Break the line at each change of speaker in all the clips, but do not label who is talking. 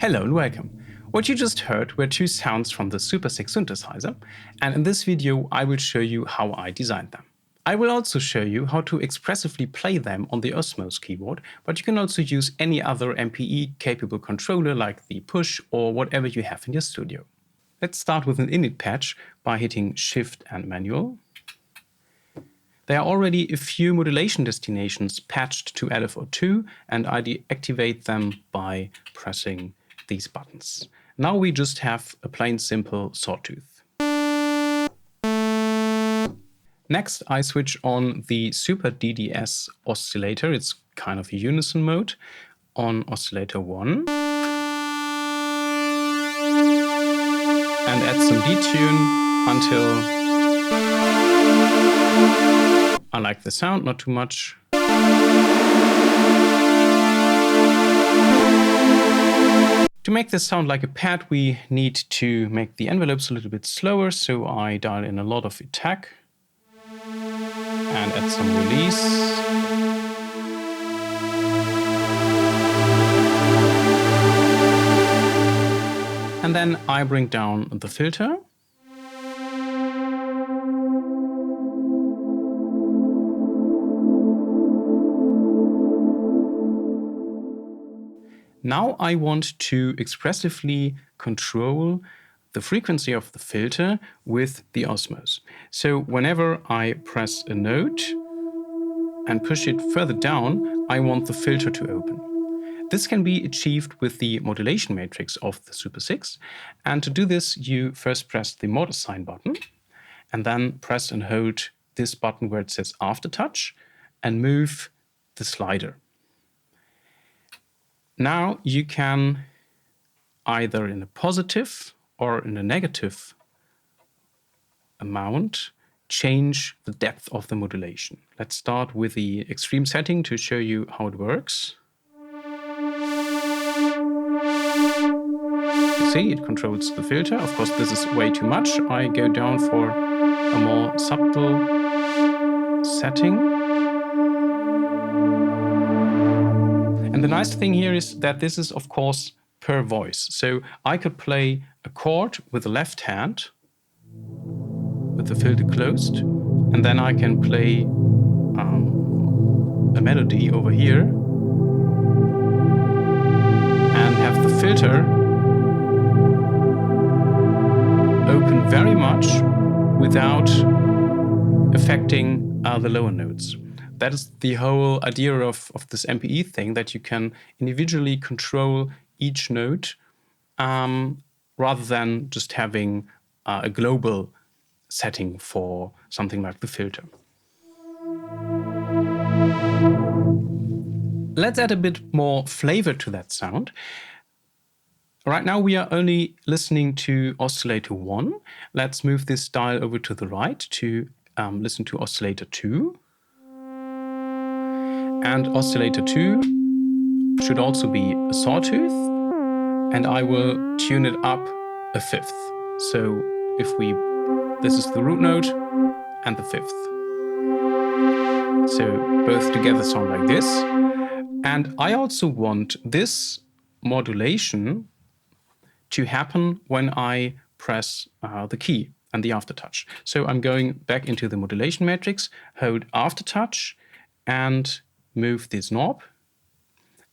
Hello and welcome. What you just heard were two sounds from the Super 6 synthesizer, and in this video I will show you how I designed them. I will also show you how to expressively play them on the Osmose keyboard, but you can also use any other MPE-capable controller like the Push or whatever you have in your studio. Let's start with an init patch by hitting Shift and Manual. There are already a few modulation destinations patched to LFO2, and I deactivate them by pressing these buttons. Now we just have a plain simple sawtooth. Next, I switch on the Super DDS oscillator. It's kind of a unison mode on oscillator 1. And add some detune until I like the sound, not too much. To make this sound like a pad, we need to make the envelopes a little bit slower, so I dial in a lot of attack and add some release. And then I bring down the filter. Now I want to expressively control the frequency of the filter with the Osmose. So whenever I press a note and push it further down, I want the filter to open. This can be achieved with the modulation matrix of the Super 6. And to do this, you first press the mod assign button and then press and hold this button where it says aftertouch and move the slider. Now you can either in a positive or in a negative amount change the depth of the modulation. Let's start with the extreme setting to show you how it works. You see, it controls the filter. Of course, this is way too much. I go down for a more subtle setting. And the nice thing here is that this is, of course, per voice. So I could play a chord with the left hand, with the filter closed, and then I can play a melody over here and have the filter open very much without affecting the lower notes. That is the whole idea of this MPE thing, that you can individually control each note rather than just having a global setting for something like the filter. Let's add a bit more flavor to that sound. Right now we are only listening to oscillator 1. Let's move this dial over to the right to listen to oscillator 2. And oscillator 2 should also be a sawtooth, and I will tune it up a fifth. So this is the root note and the fifth. So both together sound like this. And I also want this modulation to happen when I press the key and the aftertouch. So I'm going back into the modulation matrix, hold aftertouch, and move this knob,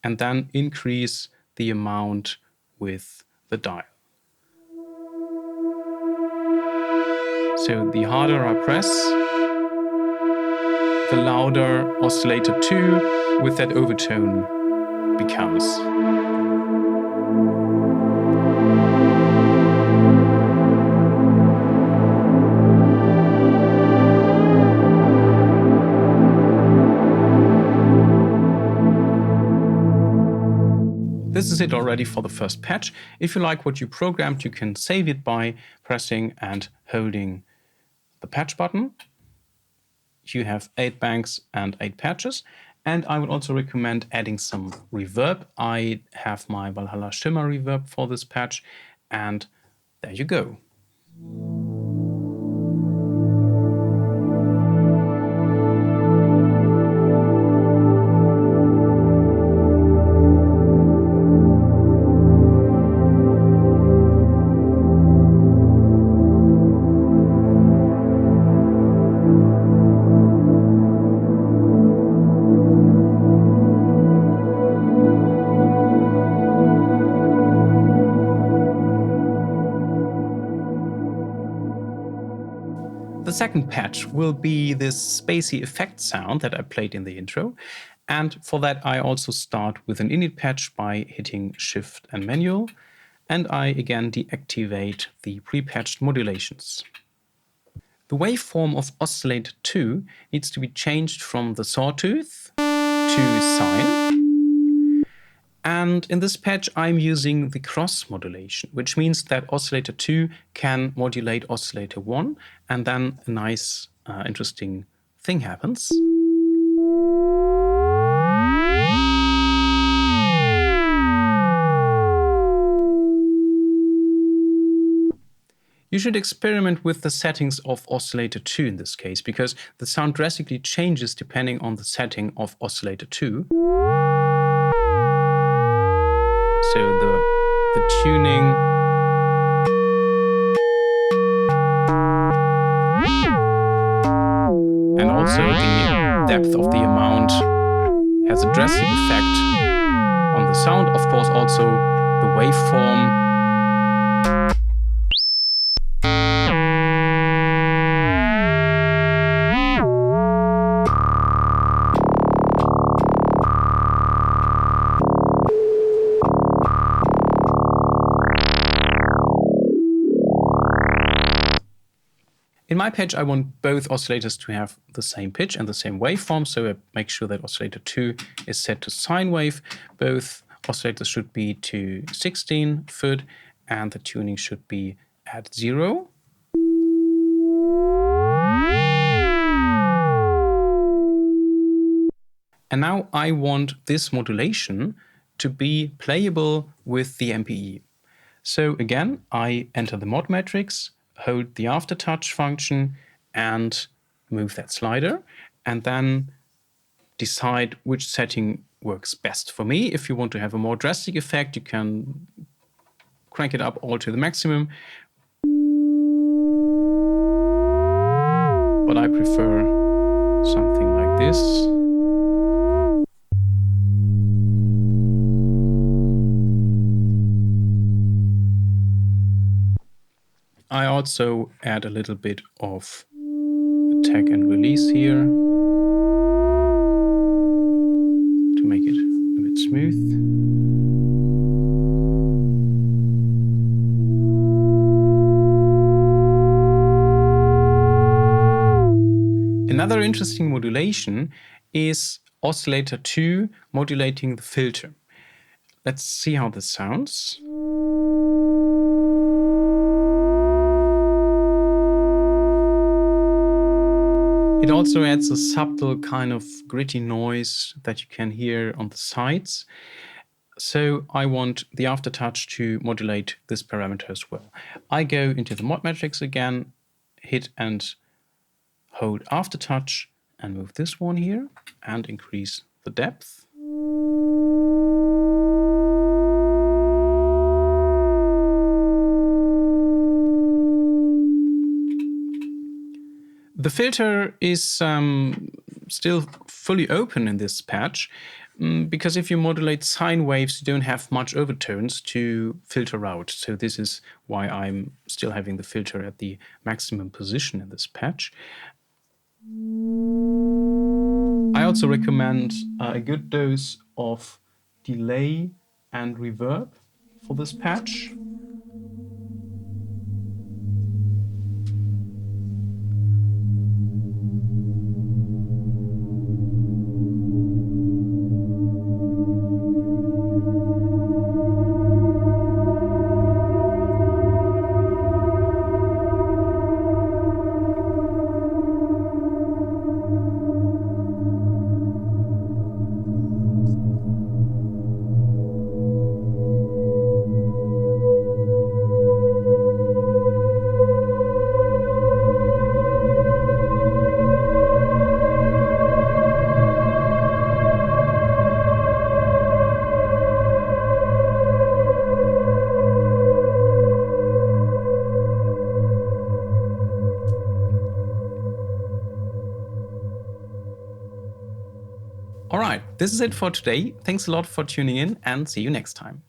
and then increase the amount with the dial. So the harder I press, the louder oscillator 2 with that overtone becomes. This is it already for the first patch. If you like what you programmed, you can save it by pressing and holding the patch button. You have 8 banks and 8 patches. And I would also recommend adding some reverb. I have my Valhalla Shimmer reverb for this patch, and there you go. The second patch will be this spacey effect sound that I played in the intro. And for that, I also start with an init patch by hitting Shift and Manual. And I again deactivate the pre-patched modulations. The waveform of Oscillator 2 needs to be changed from the sawtooth to sine. And in this patch, I'm using the cross modulation, which means that Oscillator 2 can modulate Oscillator 1, and then a nice, interesting thing happens. You should experiment with the settings of Oscillator 2 in this case, because the sound drastically changes depending on the setting of Oscillator 2. So the tuning and also the depth of the amount has a drastic effect on the sound. Of course, also the waveform. In my patch, I want both oscillators to have the same pitch and the same waveform, so I make sure that oscillator 2 is set to sine wave. Both oscillators should be to 16 foot, and the tuning should be at 0. And now I want this modulation to be playable with the MPE. So again, I enter the mod matrix, hold the aftertouch function and move that slider, and then decide which setting works best for me. If you want to have a more drastic effect, you can crank it up all to the maximum. But I prefer something like this. I also add a little bit of attack and release here to make it a bit smooth. Another interesting modulation is Oscillator 2 modulating the filter. Let's see how this sounds. It also adds a subtle kind of gritty noise that you can hear on the sides. So I want the aftertouch to modulate this parameter as well. I go into the mod matrix again, hit and hold aftertouch and move this one here and increase the depth. The filter is still fully open in this patch, because if you modulate sine waves, you don't have much overtones to filter out. So this is why I'm still having the filter at the maximum position in this patch. I also recommend a good dose of delay and reverb for this patch. All right, this is it for today. Thanks a lot for tuning in and see you next time.